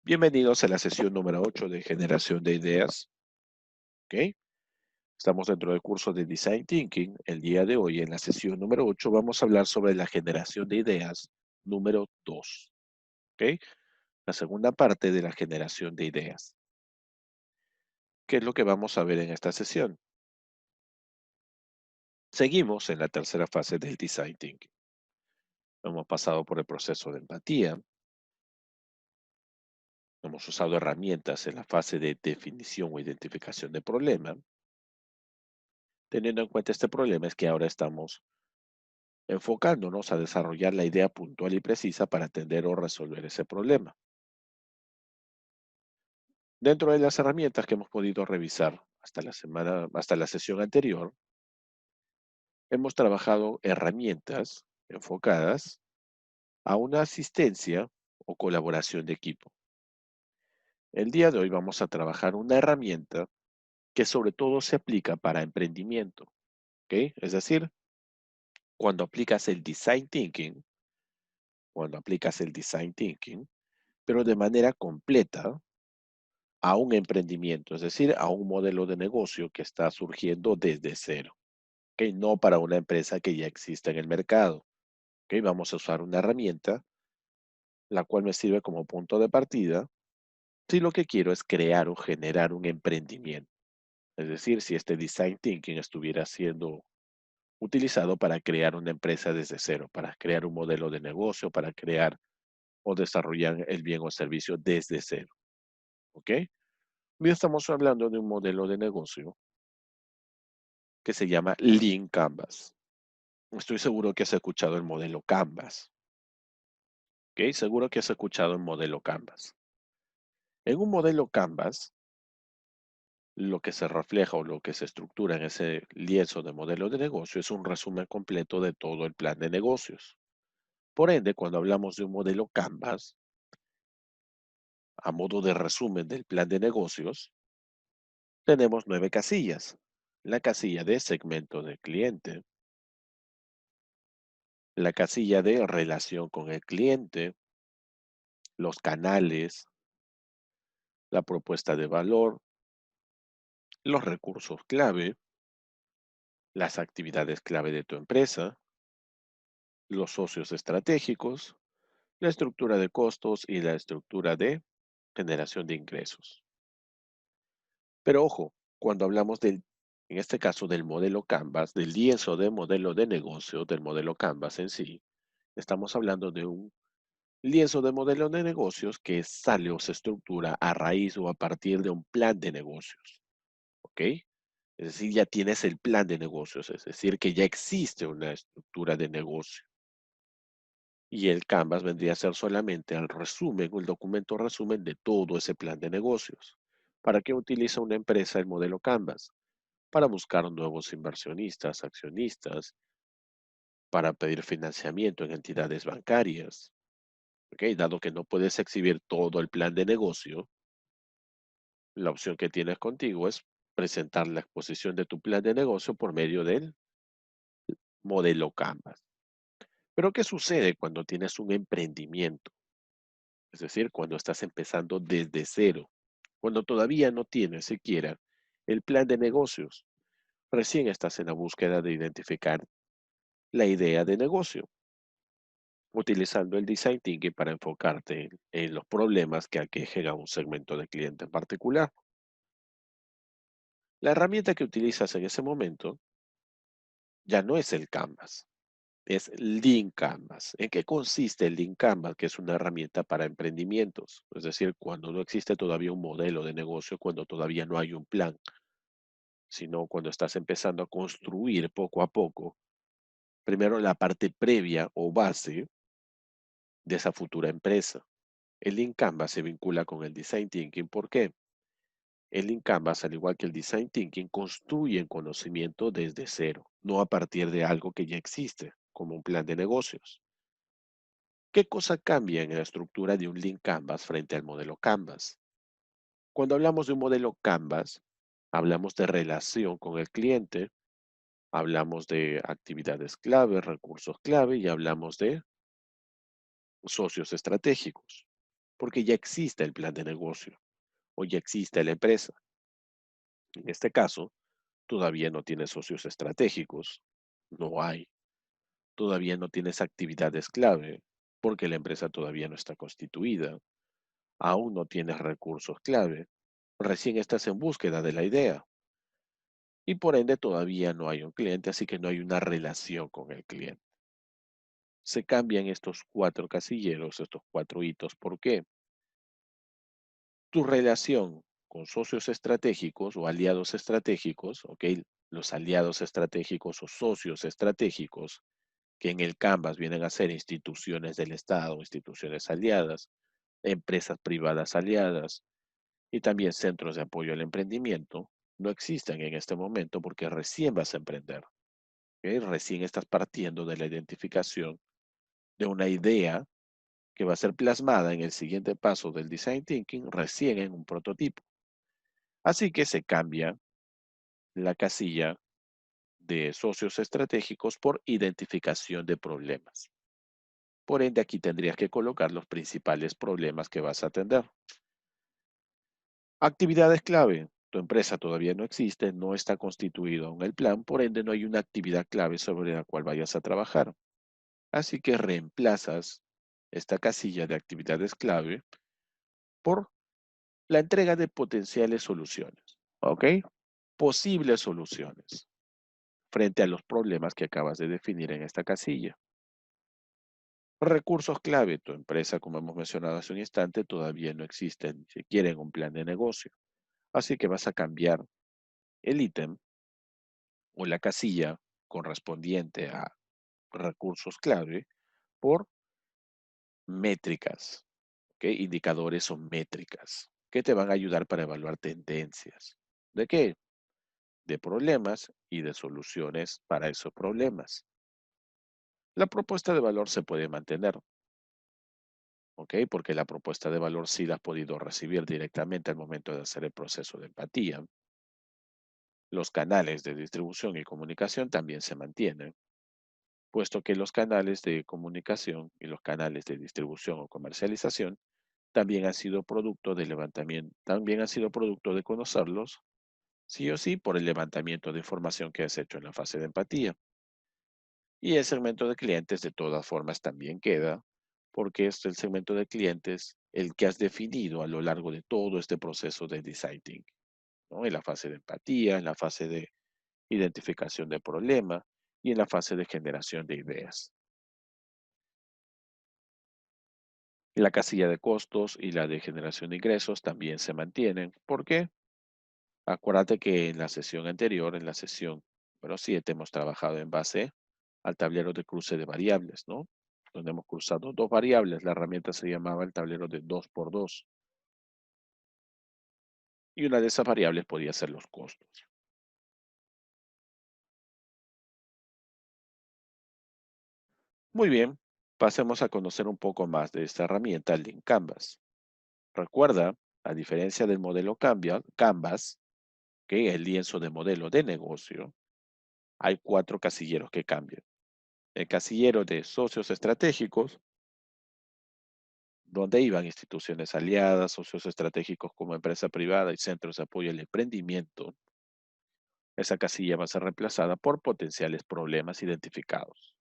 Bienvenidos a la sesión número 8 de generación de ideas. ¿Ok? Estamos dentro del curso de Design Thinking. El día de hoy, en la sesión número 8, vamos a hablar sobre la generación de ideas número 2. ¿Ok? La segunda parte de la generación de ideas. ¿Qué es lo que vamos a ver en esta sesión? Seguimos en la tercera fase del Design Thinking. Hemos pasado por el proceso de empatía. Hemos usado herramientas en la fase de definición o identificación de problema. Teniendo en cuenta este problema es que ahora estamos enfocándonos a desarrollar la idea puntual y precisa para atender o resolver ese problema. Dentro de las herramientas que hemos podido revisar hasta la sesión anterior, hemos trabajado herramientas enfocadas a una asistencia o colaboración de equipo. El día de hoy vamos a trabajar una herramienta que sobre todo se aplica para emprendimiento, ¿ok? Es decir, cuando aplicas el design thinking, pero de manera completa a un emprendimiento, es decir, a un modelo de negocio que está surgiendo desde cero, ¿ok? No para una empresa que ya existe en el mercado, ¿ok? Vamos a usar una herramienta, la cual me sirve como punto de partida si lo que quiero es crear o generar un emprendimiento. Es decir, si este design thinking estuviera siendo utilizado para crear una empresa desde cero, para crear un modelo de negocio, para crear o desarrollar el bien o servicio desde cero, ¿ok? Hoy estamos hablando de un modelo de negocio que se llama Lean Canvas. Estoy seguro que has escuchado el modelo Canvas. ¿Ok? Seguro que has escuchado el modelo Canvas. En un modelo Canvas, lo que se refleja o lo que se estructura en ese lienzo de modelo de negocio es un resumen completo de todo el plan de negocios. Por ende, cuando hablamos de un modelo Canvas, a modo de resumen del plan de negocios, tenemos 9 casillas. La casilla de segmento de cliente, la casilla de relación con el cliente, los canales, la propuesta de valor, los recursos clave, las actividades clave de tu empresa, los socios estratégicos, la estructura de costos y la estructura de generación de ingresos. Pero ojo, cuando hablamos en este caso del modelo Canvas, del lienzo de modelo de negocio, del modelo Canvas en sí, estamos hablando de un lienzo de modelo de negocios que sale o se estructura a raíz o a partir de un plan de negocios. ¿Ok? Es decir, ya tienes el plan de negocios, es decir, que ya existe una estructura de negocio. Y el Canvas vendría a ser solamente el resumen o el documento resumen de todo ese plan de negocios. ¿Para qué utiliza una empresa el modelo Canvas? Para buscar nuevos inversionistas, accionistas, para pedir financiamiento en entidades bancarias. ¿Ok? Dado que no puedes exhibir todo el plan de negocio, la opción que tienes contigo es presentar la exposición de tu plan de negocio por medio del modelo Canvas. Pero ¿qué sucede cuando tienes un emprendimiento? Es decir, cuando estás empezando desde cero, cuando todavía no tienes siquiera el plan de negocios, recién estás en la búsqueda de identificar la idea de negocio, utilizando el design thinking para enfocarte en los problemas que aquejen a un segmento de cliente en particular. La herramienta que utilizas en ese momento ya no es el Canvas, es Lean Canvas. ¿En qué consiste el Lean Canvas? Que es una herramienta para emprendimientos. Es decir, cuando no existe todavía un modelo de negocio, cuando todavía no hay un plan, sino cuando estás empezando a construir poco a poco, primero la parte previa o base de esa futura empresa. El Lean Canvas se vincula con el Design Thinking. ¿Por qué? El Lean Canvas, al igual que el Design Thinking, construye conocimiento desde cero, no a partir de algo que ya existe, como un plan de negocios. ¿Qué cosa cambia en la estructura de un Lean Canvas frente al modelo Canvas? Cuando hablamos de un modelo Canvas, hablamos de relación con el cliente, hablamos de actividades clave, recursos clave y hablamos de socios estratégicos. porque ya existe el plan de negocio o ya existe la empresa. En este caso, todavía no tienes socios estratégicos, no hay. Todavía no tienes actividades clave porque la empresa todavía no está constituida. Aún no tienes recursos clave. Recién estás en búsqueda de la idea y por ende todavía no hay un cliente, así que no hay una relación con el cliente. Se cambian estos cuatro casilleros, estos cuatro hitos. ¿Por qué? Tu relación con socios estratégicos o aliados estratégicos, ¿ok? Los aliados estratégicos o socios estratégicos, que en el Canvas vienen a ser instituciones del Estado, instituciones aliadas, empresas privadas aliadas y también centros de apoyo al emprendimiento, no existen en este momento porque recién vas a emprender. ¿Ok? Recién estás partiendo de la identificación de una idea que va a ser plasmada en el siguiente paso del design thinking, recién en un prototipo. Así que se cambia la casilla de socios estratégicos por identificación de problemas. Por ende, aquí tendrías que colocar los principales problemas que vas a atender. Actividades clave. Tu empresa todavía no existe, no está constituido aún el plan, por ende no hay una actividad clave sobre la cual vayas a trabajar. Así que reemplazas esta casilla de actividades clave por la entrega de potenciales soluciones. ¿Ok? Posibles soluciones frente a los problemas que acabas de definir en esta casilla. Recursos clave. Tu empresa, como hemos mencionado hace un instante, todavía no existe ni siquiera en un plan de negocio. Así que vas a cambiar el ítem o la casilla correspondiente a recursos clave por métricas, ¿ok? Indicadores o métricas que te van a ayudar para evaluar tendencias. ¿De qué? De problemas y de soluciones para esos problemas. La propuesta de valor se puede mantener, ¿ok? Porque la propuesta de valor sí la has podido recibir directamente al momento de hacer el proceso de empatía. Los canales de distribución y comunicación también se mantienen, puesto que los canales de comunicación y los canales de distribución o comercialización también han sido producto de levantamiento, también han sido producto de conocerlos, sí o sí, por el levantamiento de información que has hecho en la fase de empatía. Y el segmento de clientes, de todas formas, también queda, porque es el segmento de clientes el que has definido a lo largo de todo este proceso de design thinking, ¿no? En la fase de empatía, en la fase de identificación de problema y en la fase de generación de ideas. La casilla de costos y la de generación de ingresos también se mantienen. ¿Por qué? Acuérdate que en la sesión anterior, en la sesión número 7, hemos trabajado en base al tablero de cruce de variables, ¿no? Donde hemos cruzado dos variables. La herramienta se llamaba el tablero de 2 por 2. Y una de esas variables podía ser los costos. Muy bien, pasemos a conocer un poco más de esta herramienta, el Lean Canvas. Recuerda, a diferencia del modelo Canvas, que es el lienzo de modelo de negocio, hay cuatro casilleros que cambian. El casillero de socios estratégicos, donde iban instituciones aliadas, socios estratégicos como empresa privada y centros de apoyo al emprendimiento. Esa casilla va a ser reemplazada por potenciales problemas identificados.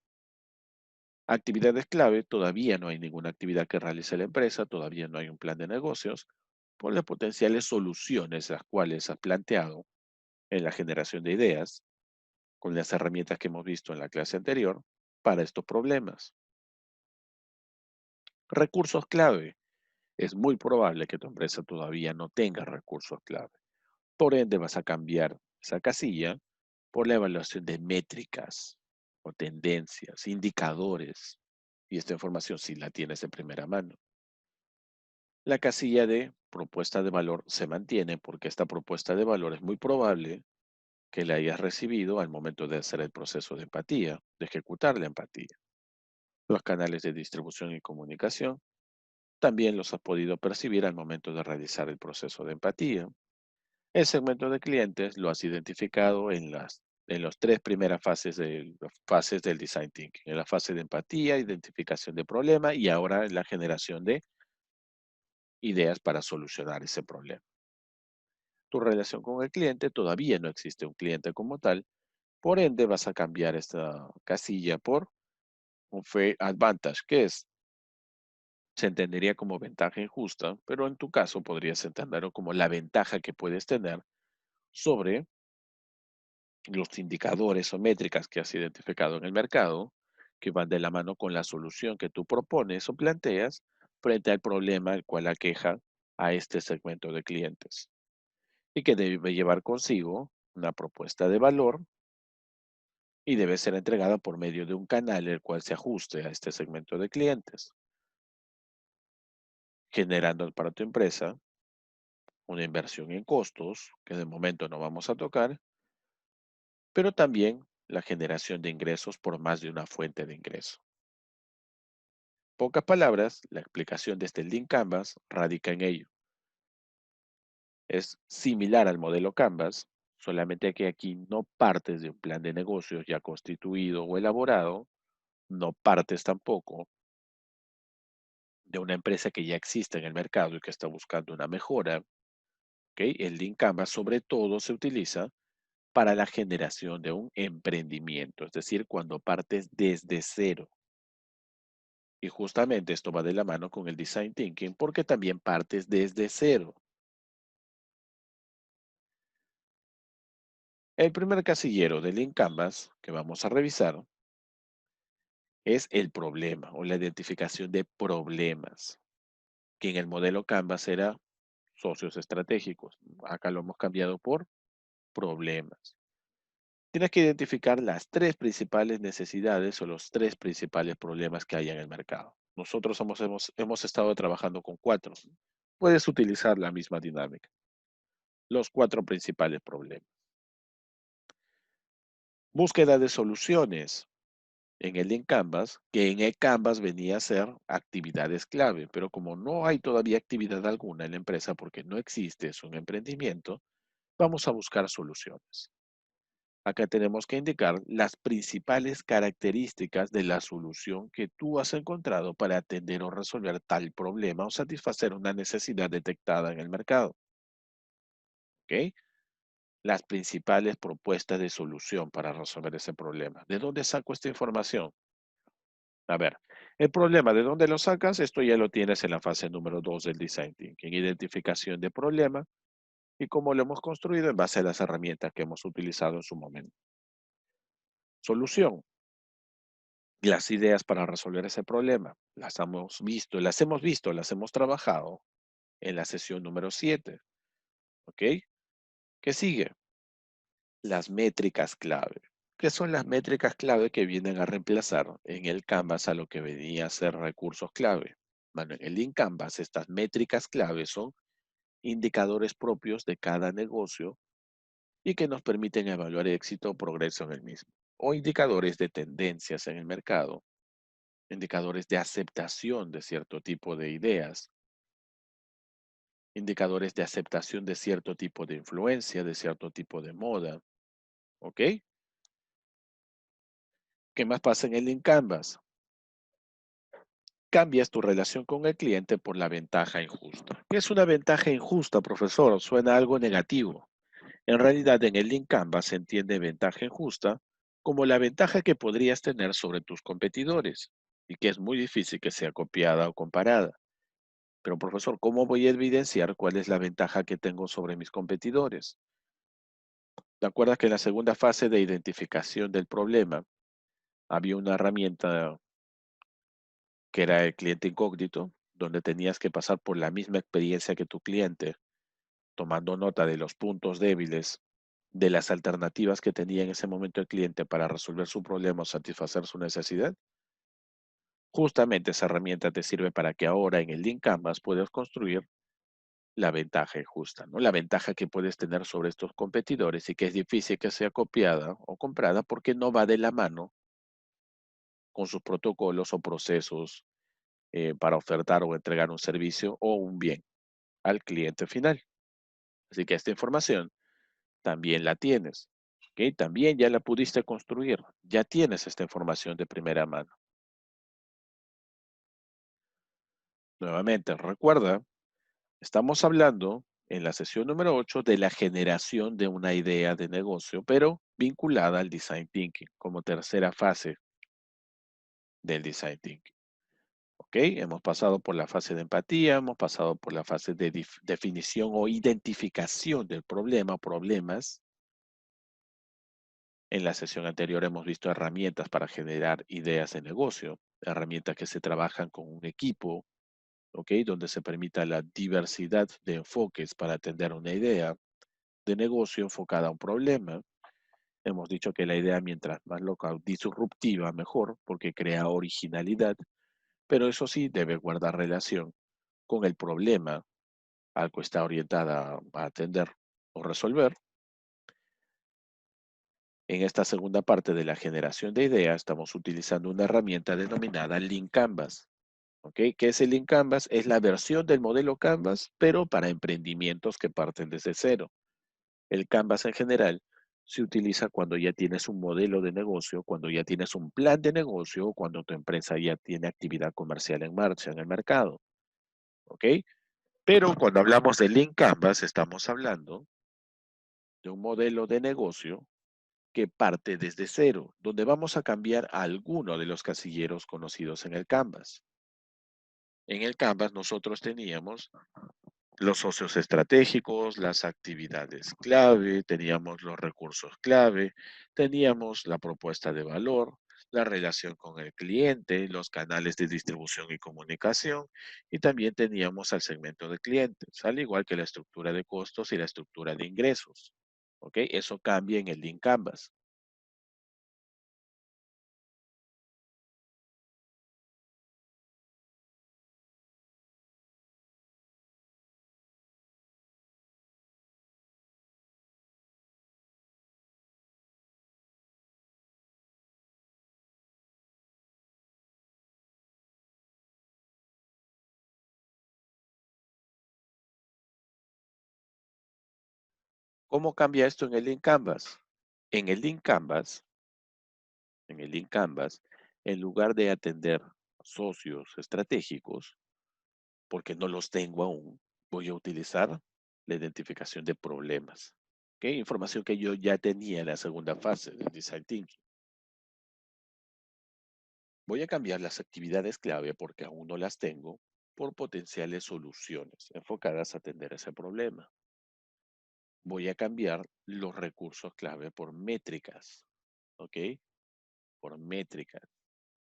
Actividades clave, todavía no hay ninguna actividad que realice la empresa, todavía no hay un plan de negocios, por las potenciales soluciones las cuales has planteado en la generación de ideas, con las herramientas que hemos visto en la clase anterior, para estos problemas. Recursos clave. Es muy probable que tu empresa todavía no tenga recursos clave. Por ende, vas a cambiar esa casilla por la evaluación de métricas o tendencias, indicadores. Y esta información sí la tienes de primera mano. La casilla de propuesta de valor se mantiene porque esta propuesta de valor es muy probable que la hayas recibido al momento de hacer el proceso de empatía, de ejecutar la empatía. Los canales de distribución y comunicación también los has podido percibir al momento de realizar el proceso de empatía. El segmento de clientes lo has identificado en las tres primeras fases del design thinking, en la fase de empatía, identificación de problema y ahora en la generación de ideas para solucionar ese problema. Tu relación con el cliente, todavía no existe un cliente como tal, por ende vas a cambiar esta casilla por un fair advantage, que se entendería como ventaja injusta, pero en tu caso podrías entenderlo como la ventaja que puedes tener sobre los indicadores o métricas que has identificado en el mercado, que van de la mano con la solución que tú propones o planteas frente al problema el cual aqueja a este segmento de clientes, y que debe llevar consigo una propuesta de valor y debe ser entregada por medio de un canal el cual se ajuste a este segmento de clientes, generando para tu empresa una inversión en costos que de momento no vamos a tocar, pero también la generación de ingresos por más de una fuente de ingreso. Pocas palabras, la explicación de este Lean Canvas radica en ello. Es similar al modelo Canvas, solamente que aquí no partes de un plan de negocios ya constituido o elaborado, no partes tampoco de una empresa que ya existe en el mercado y que está buscando una mejora. ¿Ok? El Lean Canvas sobre todo se utiliza para la generación de un emprendimiento, es decir, cuando partes desde cero. Y justamente esto va de la mano con el Design Thinking porque también partes desde cero. El primer casillero del Lean Canvas que vamos a revisar es el problema o la identificación de problemas, que en el modelo Canvas era socios estratégicos. Acá lo hemos cambiado por problemas. Tienes que identificar las tres principales necesidades o los tres principales problemas que hay en el mercado. Nosotros hemos estado trabajando con cuatro. Puedes utilizar la misma dinámica. Los cuatro principales problemas. Búsqueda de soluciones en el en Canvas, que en el Canvas venía a ser actividades clave, pero como no hay todavía actividad alguna en la empresa porque no existe, es un emprendimiento, vamos a buscar soluciones. Acá tenemos que indicar las principales características de la solución que tú has encontrado para atender o resolver tal problema o satisfacer una necesidad detectada en el mercado. ¿Ok? Las principales propuestas de solución para resolver ese problema. ¿De dónde saco esta información? A ver, el problema, ¿de dónde lo sacas? Esto ya lo tienes en la fase número 2 del Design Thinking. Identificación de problema y cómo lo hemos construido en base a las herramientas que hemos utilizado en su momento. Solución. Las ideas para resolver ese problema. Las hemos trabajado en la sesión número 7. ¿Ok? ¿Qué sigue? Las métricas clave. ¿Qué son las métricas clave que vienen a reemplazar en el Canvas a lo que venía a ser recursos clave? Bueno, en el Lean Canvas, estas métricas clave son indicadores propios de cada negocio y que nos permiten evaluar éxito o progreso en el mismo. O indicadores de tendencias en el mercado, indicadores de aceptación de cierto tipo de ideas, indicadores de aceptación de cierto tipo de influencia, de cierto tipo de moda. ¿Ok? ¿Qué más pasa en el Lean Canvas? Cambias tu relación con el cliente por la ventaja injusta. ¿Qué es una ventaja injusta, profesor? Suena algo negativo. En realidad, en el Lean Canvas se entiende ventaja injusta como la ventaja que podrías tener sobre tus competidores y que es muy difícil que sea copiada o comparada. Pero, profesor, ¿cómo voy a evidenciar cuál es la ventaja que tengo sobre mis competidores? ¿Te acuerdas que en la segunda fase de identificación del problema había una herramienta que era el cliente incógnito, donde tenías que pasar por la misma experiencia que tu cliente, tomando nota de los puntos débiles, de las alternativas que tenía en ese momento el cliente para resolver su problema o satisfacer su necesidad? Justamente esa herramienta te sirve para que ahora en el Lean Canvas puedas construir la ventaja injusta, ¿no? La ventaja que puedes tener sobre estos competidores y que es difícil que sea copiada o comprada porque no va de la mano con sus protocolos o procesos para ofertar o entregar un servicio o un bien al cliente final. Así que esta información también la tienes. ¿Ok? También ya la pudiste construir. Ya tienes esta información de primera mano. Nuevamente, recuerda Estamos hablando en la sesión número 8 de la generación de una idea de negocio, pero vinculada al design thinking como tercera fase del design thinking. ¿Ok? Hemos pasado por la fase de empatía, hemos pasado por la fase de definición o identificación del problema o problemas. En la sesión anterior hemos visto herramientas para generar ideas de negocio, herramientas que se trabajan con un equipo, ¿ok? Donde se permita la diversidad de enfoques para atender una idea de negocio enfocada a un problema. Hemos dicho que la idea, mientras más local, disruptiva, mejor, porque crea originalidad, pero eso sí debe guardar relación con el problema al que está orientada a atender o resolver. En esta segunda parte de la generación de ideas estamos utilizando una herramienta denominada Lean Canvas. ¿Ok? ¿Qué es el Lean Canvas? Es la versión del modelo Canvas, pero para emprendimientos que parten desde cero. El Canvas en general se utiliza cuando ya tienes un modelo de negocio, cuando ya tienes un plan de negocio, cuando tu empresa ya tiene actividad comercial en marcha en el mercado. ¿Ok? Pero cuando hablamos de Lean Canvas, estamos hablando de un modelo de negocio que parte desde cero, donde vamos a cambiar alguno de los casilleros conocidos en el Canvas. En el Canvas nosotros teníamos los socios estratégicos, las actividades clave, teníamos los recursos clave, teníamos la propuesta de valor, la relación con el cliente, los canales de distribución y comunicación, y también teníamos al segmento de clientes, al igual que la estructura de costos y la estructura de ingresos. ¿Ok? Eso cambia en el Lean Canvas. ¿Cómo cambia esto en el Lean Canvas? En el Lean Canvas, en el Lean Canvas, en lugar de atender socios estratégicos, porque no los tengo aún, voy a utilizar la identificación de problemas. ¿Ok? Información que yo ya tenía en la segunda fase del Design Thinking. Voy a cambiar las actividades clave porque aún no las tengo por potenciales soluciones enfocadas a atender ese problema. Voy a cambiar los recursos clave por métricas, ¿ok? Por métricas,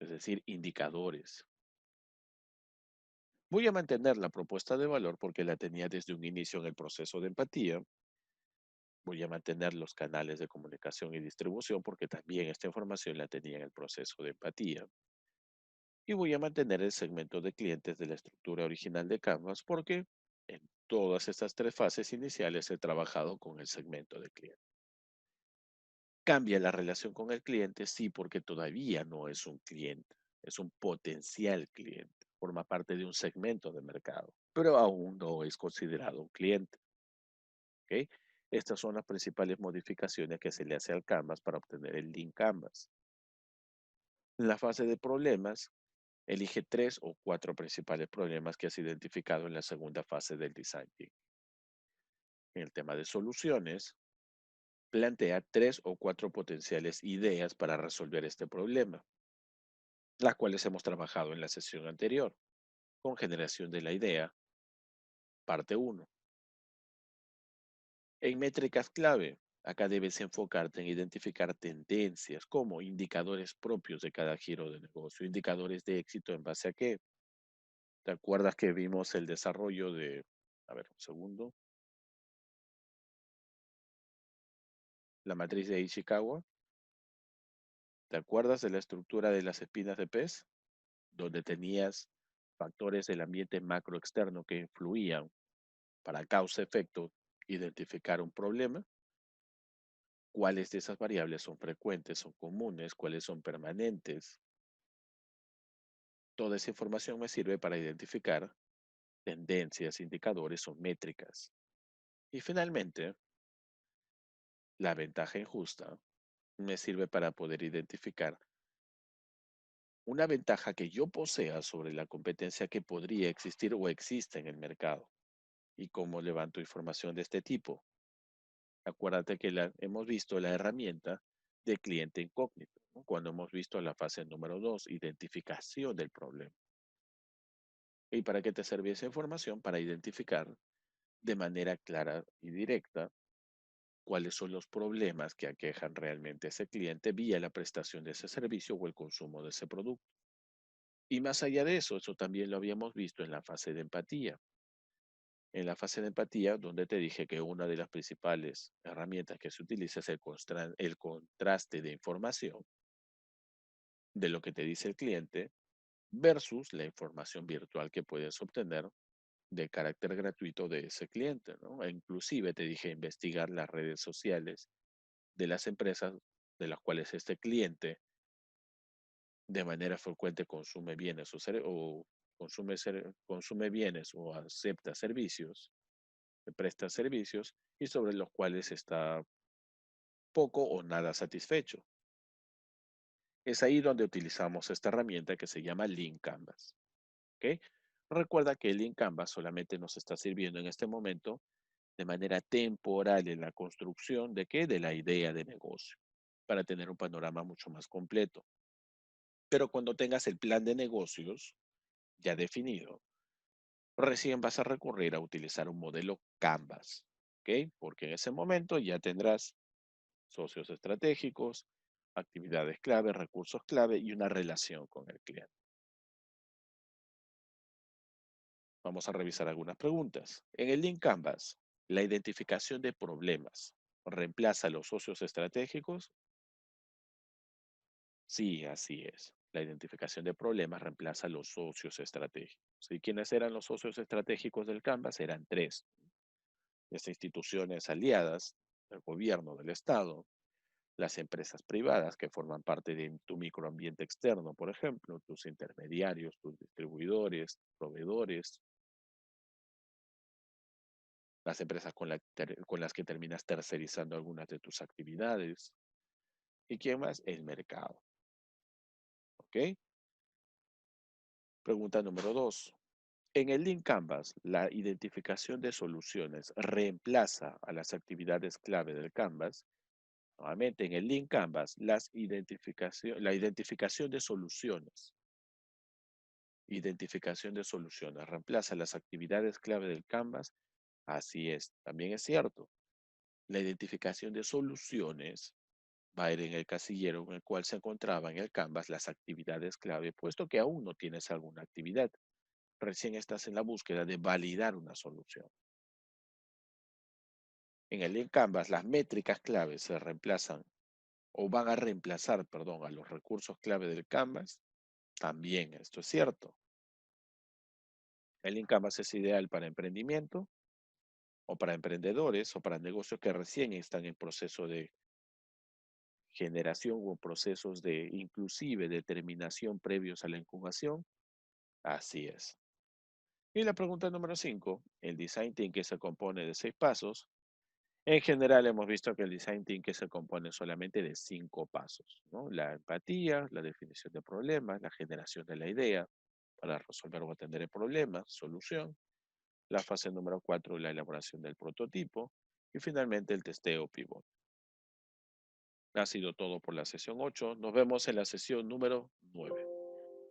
es decir, indicadores. Voy a mantener la propuesta de valor porque la tenía desde un inicio en el proceso de empatía. Voy a mantener los canales de comunicación y distribución porque también esta información la tenía en el proceso de empatía. Y voy a mantener el segmento de clientes de la estructura original de Canvas porque en todas estas tres fases iniciales he trabajado con el segmento de cliente. ¿Cambia la relación con el cliente? Sí, porque todavía no es un cliente, es un potencial cliente, forma parte de un segmento de mercado, pero aún no es considerado un cliente. ¿Ok? Estas son las principales modificaciones que se le hace al Canvas para obtener el Lean Canvas. En la fase de problemas, elige 3 o 4 principales problemas que has identificado en la segunda fase del Design Thinking. En el tema de soluciones, plantea 3 o 4 potenciales ideas para resolver este problema, las cuales hemos trabajado en la sesión anterior, con generación de la idea, parte 1. En métricas clave, acá debes enfocarte en identificar tendencias como indicadores propios de cada giro de negocio, indicadores de éxito en base a qué. ¿Te acuerdas que vimos el desarrollo de, a ver, un segundo, la matriz de Ishikawa? ¿Te acuerdas de la estructura de las espinas de pez? Donde tenías factores del ambiente macroexterno que influían para causa-efecto identificar un problema. ¿Cuáles de esas variables son frecuentes, son comunes, cuáles son permanentes? Toda esa información me sirve para identificar tendencias, indicadores o métricas. Y finalmente, la ventaja injusta me sirve para poder identificar una ventaja que yo posea sobre la competencia que podría existir o existe en el mercado. ¿Y cómo levanto información de este tipo? Acuérdate que hemos visto la herramienta de cliente incógnito, ¿no? Cuando hemos visto la fase número 2, identificación del problema. ¿Y para qué te servía esa información? Para identificar de manera clara y directa cuáles son los problemas que aquejan realmente a ese cliente vía la prestación de ese servicio o el consumo de ese producto. Y más allá de eso, eso también lo habíamos visto en la fase de empatía. En la fase de empatía, donde te dije que una de las principales herramientas que se utiliza es el contraste de información de lo que te dice el cliente versus la información virtual que puedes obtener de carácter gratuito de ese cliente, ¿no? E inclusive te dije investigar las redes sociales de las empresas de las cuales este cliente de manera frecuente consume bienes o consume bienes o acepta servicios, presta servicios y sobre los cuales está poco o nada satisfecho. Es ahí donde utilizamos esta herramienta que se llama Link Canvas. ¿Ok? Recuerda que el Link Canvas solamente nos está sirviendo en este momento de manera temporal en la construcción de qué? De la idea de negocio, para tener un panorama mucho más completo. Pero cuando tengas el plan de negocios ya definido, recién vas a recurrir a utilizar un modelo Canvas, ¿ok? Porque en ese momento ya tendrás socios estratégicos, actividades clave, recursos clave y una relación con el cliente. Vamos a revisar algunas preguntas. En el link Canvas, la identificación de problemas reemplaza a los socios estratégicos. Sí, así es. La identificación de problemas reemplaza a los socios estratégicos. ¿Y quiénes eran los socios estratégicos del Canvas? Eran tres. Las instituciones aliadas, el gobierno del Estado, las empresas privadas que forman parte de tu microambiente externo, por ejemplo, tus intermediarios, tus distribuidores, proveedores, las empresas con las que terminas tercerizando algunas de tus actividades. ¿Y quién más? El mercado. ¿Ok? Pregunta número 2. En el link Canvas, la identificación de soluciones reemplaza a las actividades clave del Canvas. Nuevamente, en el link Canvas, la identificación de soluciones. Identificación de soluciones. Reemplaza las actividades clave del Canvas. Así es. También es cierto. La identificación de soluciones va a ir en el casillero en el cual se encontraban en el Canvas las actividades clave, puesto que aún no tienes alguna actividad. Recién estás en la búsqueda de validar una solución. En el link Canvas, las métricas clave se reemplazan o van a reemplazar, perdón, a los recursos clave del Canvas. También esto es cierto. El link Canvas es ideal para emprendimiento o para emprendedores o para negocios que recién están en proceso de generación o procesos de inclusive determinación previos a la incubación. Así es. Y la pregunta número 5, el Design Thinking se compone de 6 pasos. En general hemos visto que el Design Thinking se compone solamente de 5 pasos, ¿no? La empatía, la definición de problemas, la generación de la idea para resolver o atender el problema, solución, la fase número 4, la elaboración del prototipo y finalmente el testeo pivot. Ha sido todo por la sesión 8. Nos vemos en la sesión número 9.